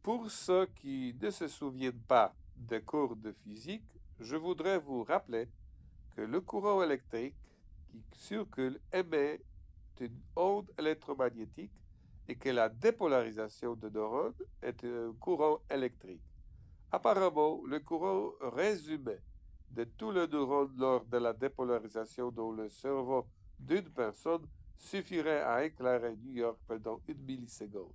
Pour ceux qui ne se souviennent pas des cours de physique, je voudrais vous rappeler que le courant électrique qui circule émet une onde électromagnétique et que la dépolarisation de neurones est un courant électrique. Apparemment, le courant résumé de tous les neurones lors de la dépolarisation dans le cerveau d'une personne suffirait à éclairer New York pendant une milliseconde.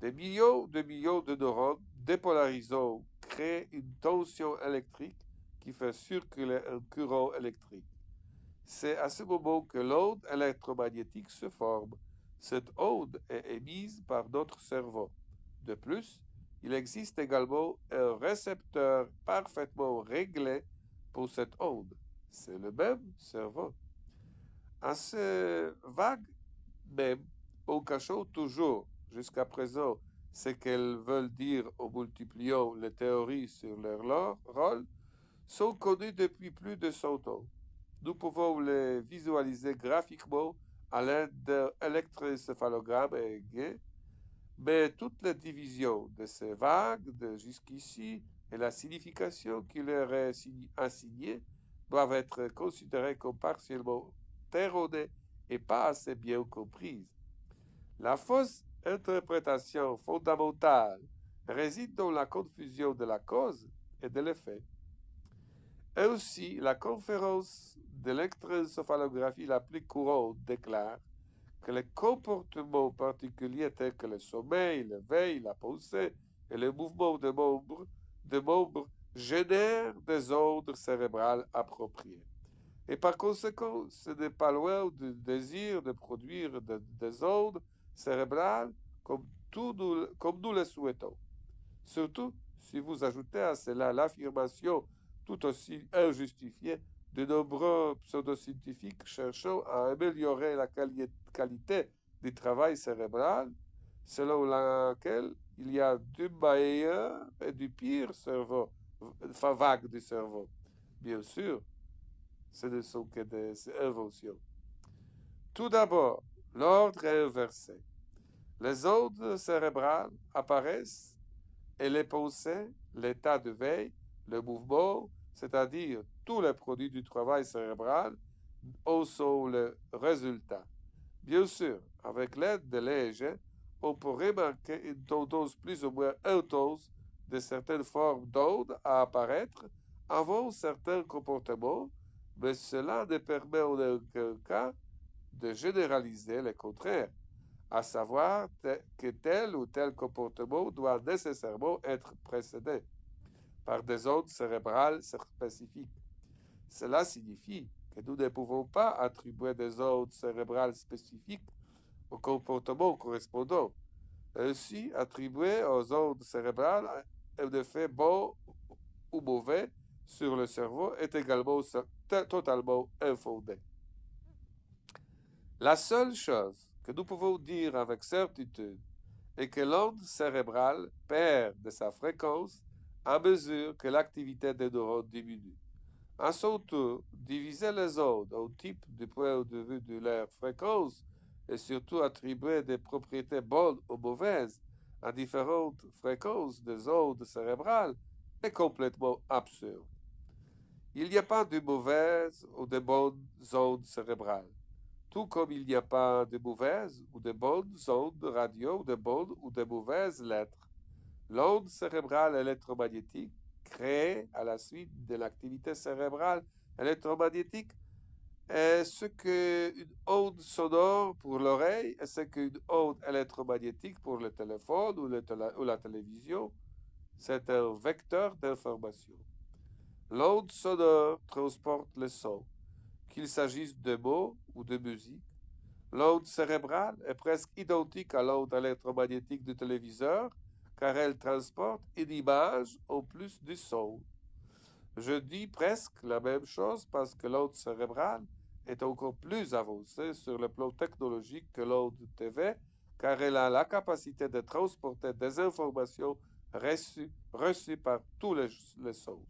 Des millions de neurones dépolarisants créent une tension électrique qui fait circuler un courant électrique. C'est à ce moment que l'onde électromagnétique se forme. Cette onde est émise par notre cerveau. De plus, il existe également un récepteur parfaitement réglé pour cette onde. C'est le même cerveau. À ce vague même, on cachant toujours, jusqu'à présent, ce qu'elles veulent dire en multipliant les théories sur leur rôle, sont connues depuis plus de 100 ans. Nous pouvons les visualiser graphiquement à l'aide d'un électroencéphalogramme aiguë, mais toutes les divisions de ces vagues de jusqu'ici et la signification qui leur est assignée doivent être considérées comme partiellement erronées et pas assez bien comprises. La fausse interprétation fondamentale réside dans la confusion de la cause et de l'effet. Ainsi, la conférence d'électroencéphalographie la plus courante déclare que les comportements particuliers tels que le sommeil, l'éveil, la pensée et le mouvement des membres génèrent des ondes cérébrales appropriées. Et par conséquent, ce n'est pas loin du désir de produire des ondes cérébrales comme nous le souhaitons. Surtout si vous ajoutez à cela l'affirmation tout aussi injustifiée de nombreux pseudoscientifiques cherchant à améliorer la qualité du travail cérébral, selon laquelle il y a du meilleur et du pire cerveau, enfin vague du cerveau. Bien sûr, ce ne sont que des inventions. Tout d'abord, l'ordre est inversé. Les ondes cérébrales apparaissent et les pensées, l'état de veille, le mouvement, c'est-à-dire tous les produits du travail cérébral, en sont le résultat. Bien sûr, avec l'aide de l'EEG, on peut remarquer une tendance plus ou moins intense de certaines formes d'ondes à apparaître avant certains comportements, mais cela ne permet en aucun cas de généraliser le contraire, à savoir que tel ou tel comportement doit nécessairement être précédé par des ondes cérébrales spécifiques. Cela signifie que nous ne pouvons pas attribuer des ondes cérébrales spécifiques au comportement correspondant. Ainsi, attribuer aux ondes cérébrales un effet bon ou mauvais sur le cerveau est également totalement infondé. La seule chose que nous pouvons dire avec certitude est que l'onde cérébrale perd de sa fréquence à mesure que l'activité des neurones diminue. À son tour, diviser les ondes au type du point de vue de leur fréquence et surtout attribuer des propriétés bonnes ou mauvaises à différentes fréquences des ondes cérébrales est complètement absurde. Il n'y a pas de mauvaises ou de bonnes ondes cérébrales, tout comme il n'y a pas de mauvaises ou de bonnes ondes de radio ou de bonnes ou de mauvaises lettres. L'onde cérébrale électromagnétique créée à la suite de l'activité cérébrale électromagnétique est ce qu'une onde sonore pour l'oreille est ce qu'une onde électromagnétique pour le téléphone ou la télévision. C'est un vecteur d'information. L'onde sonore transporte le son, qu'il s'agisse de mots ou de musique. L'onde cérébrale est presque identique à l'onde électromagnétique du téléviseur, car elle transporte une image en plus du son. Je dis presque la même chose parce que l'onde cérébrale est encore plus avancée sur le plan technologique que l'onde TV, car elle a la capacité de transporter des informations reçues par tous les sens.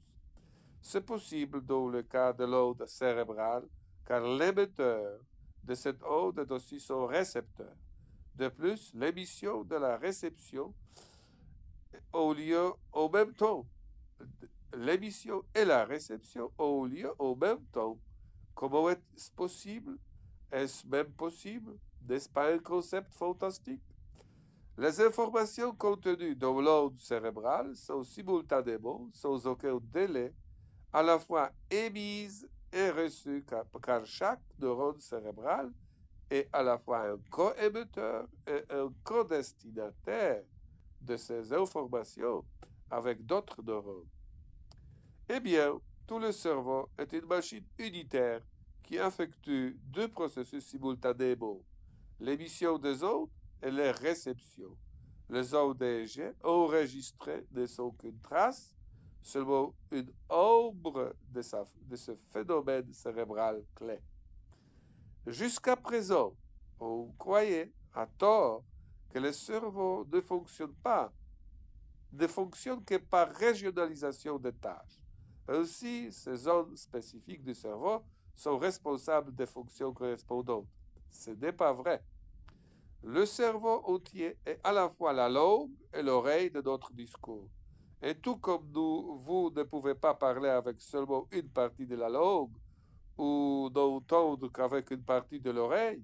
C'est possible dans le cas de l'onde cérébrale, car l'émetteur de cette onde est aussi son récepteur. De plus, l'émission de la réception ont lieu au même temps. L'émission et la réception ont lieu au même temps. Comment est-ce possible? Est-ce même possible? N'est-ce pas un concept fantastique? Les informations contenues dans l'onde cérébrale sont simultanément, sans aucun délai, à la fois émises et reçues car chaque neurone cérébral est à la fois un co-émetteur et un co-destinataire de ces informations avec d'autres neurones. Eh bien, tout le cerveau est une machine unitaire qui effectue deux processus simultanément, l'émission des ondes et les réceptions. Les ondes enregistrées ne sont qu'une trace, seulement une ombre de ce phénomène cérébral clé. Jusqu'à présent, on croyait à tort que le cerveau ne fonctionne que par régionalisation des tâches. Ainsi, ces zones spécifiques du cerveau sont responsables des fonctions correspondantes. Ce n'est pas vrai. Le cerveau entier est à la fois la langue et l'oreille de notre discours. Et tout comme vous ne pouvez pas parler avec seulement une partie de la langue ou n'entendre qu'avec une partie de l'oreille,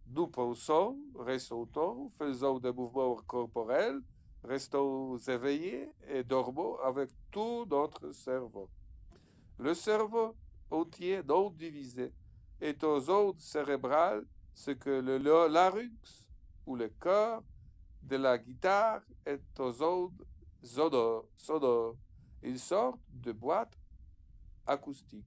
nous pensons, ressentons, faisons des mouvements corporels, restons éveillés et dormons avec tout notre cerveau. Le cerveau entier non divisé est aux ondes cérébrales ce que le larynx ou le cœur de la guitare est aux ondes sonores, une sorte de boîte acoustique.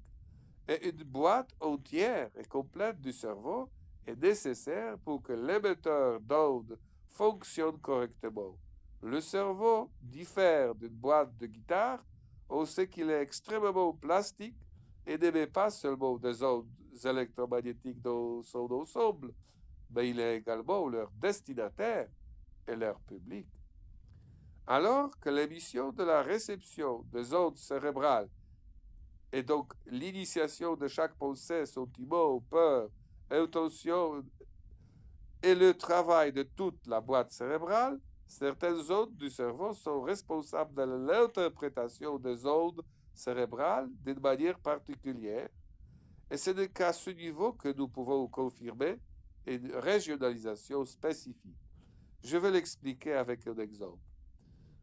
Et une boîte entière et complète du cerveau est nécessaire pour que l'émetteur d'ondes fonctionne correctement. Le cerveau diffère d'une boîte de guitare on sait qu'il est extrêmement plastique et n'émet pas seulement des ondes électromagnétiques dans son ensemble, mais il est également leur destinataire et leur public. Alors que l'émission de la réception des ondes cérébrales et donc l'initiation de chaque pensée, sentiment, peur, intention et le travail de toute la boîte cérébrale, certaines zones du cerveau sont responsables de l'interprétation des ondes cérébrales d'une manière particulière. Et ce n'est qu'à ce niveau que nous pouvons confirmer une régionalisation spécifique. Je vais l'expliquer avec un exemple.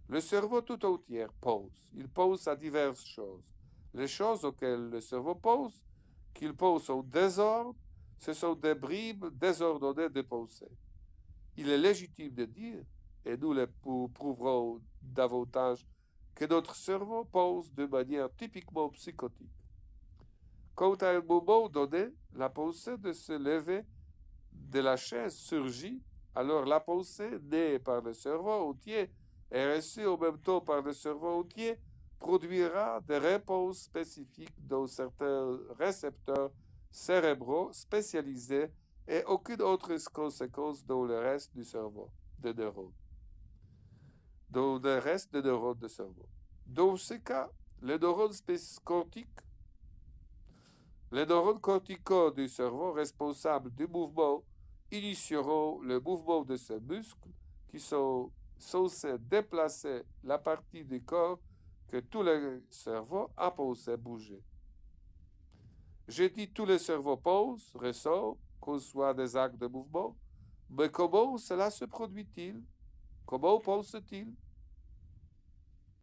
Le cerveau tout entier pense. Il pense à diverses choses. Les choses auxquelles le cerveau pense, qu'il pense en désordre, ce sont des bribes désordonnées de pensée. Il est légitime de dire, et nous le prouverons davantage, que notre cerveau pense de manière typiquement psychotique. Quand à un moment donné, la pensée de se lever de la chaise surgit, alors la pensée née par le cerveau entier et reçue en même temps par le cerveau entier produira des réponses spécifiques dans certains récepteurs cérébraux spécialisés et aucune autre conséquence dans le reste du cerveau, des neurones, dans le reste des neurones du cerveau. Dans ce cas, les neurones corticaux du cerveau responsables du mouvement initieront le mouvement de ces muscles qui sont censés déplacer la partie du corps que tout le cerveau a pensé bouger. J'ai dit tout le cerveau pense, ressent, conçoit des actes de mouvement, mais comment cela se produit-il? Comment pense-t-il?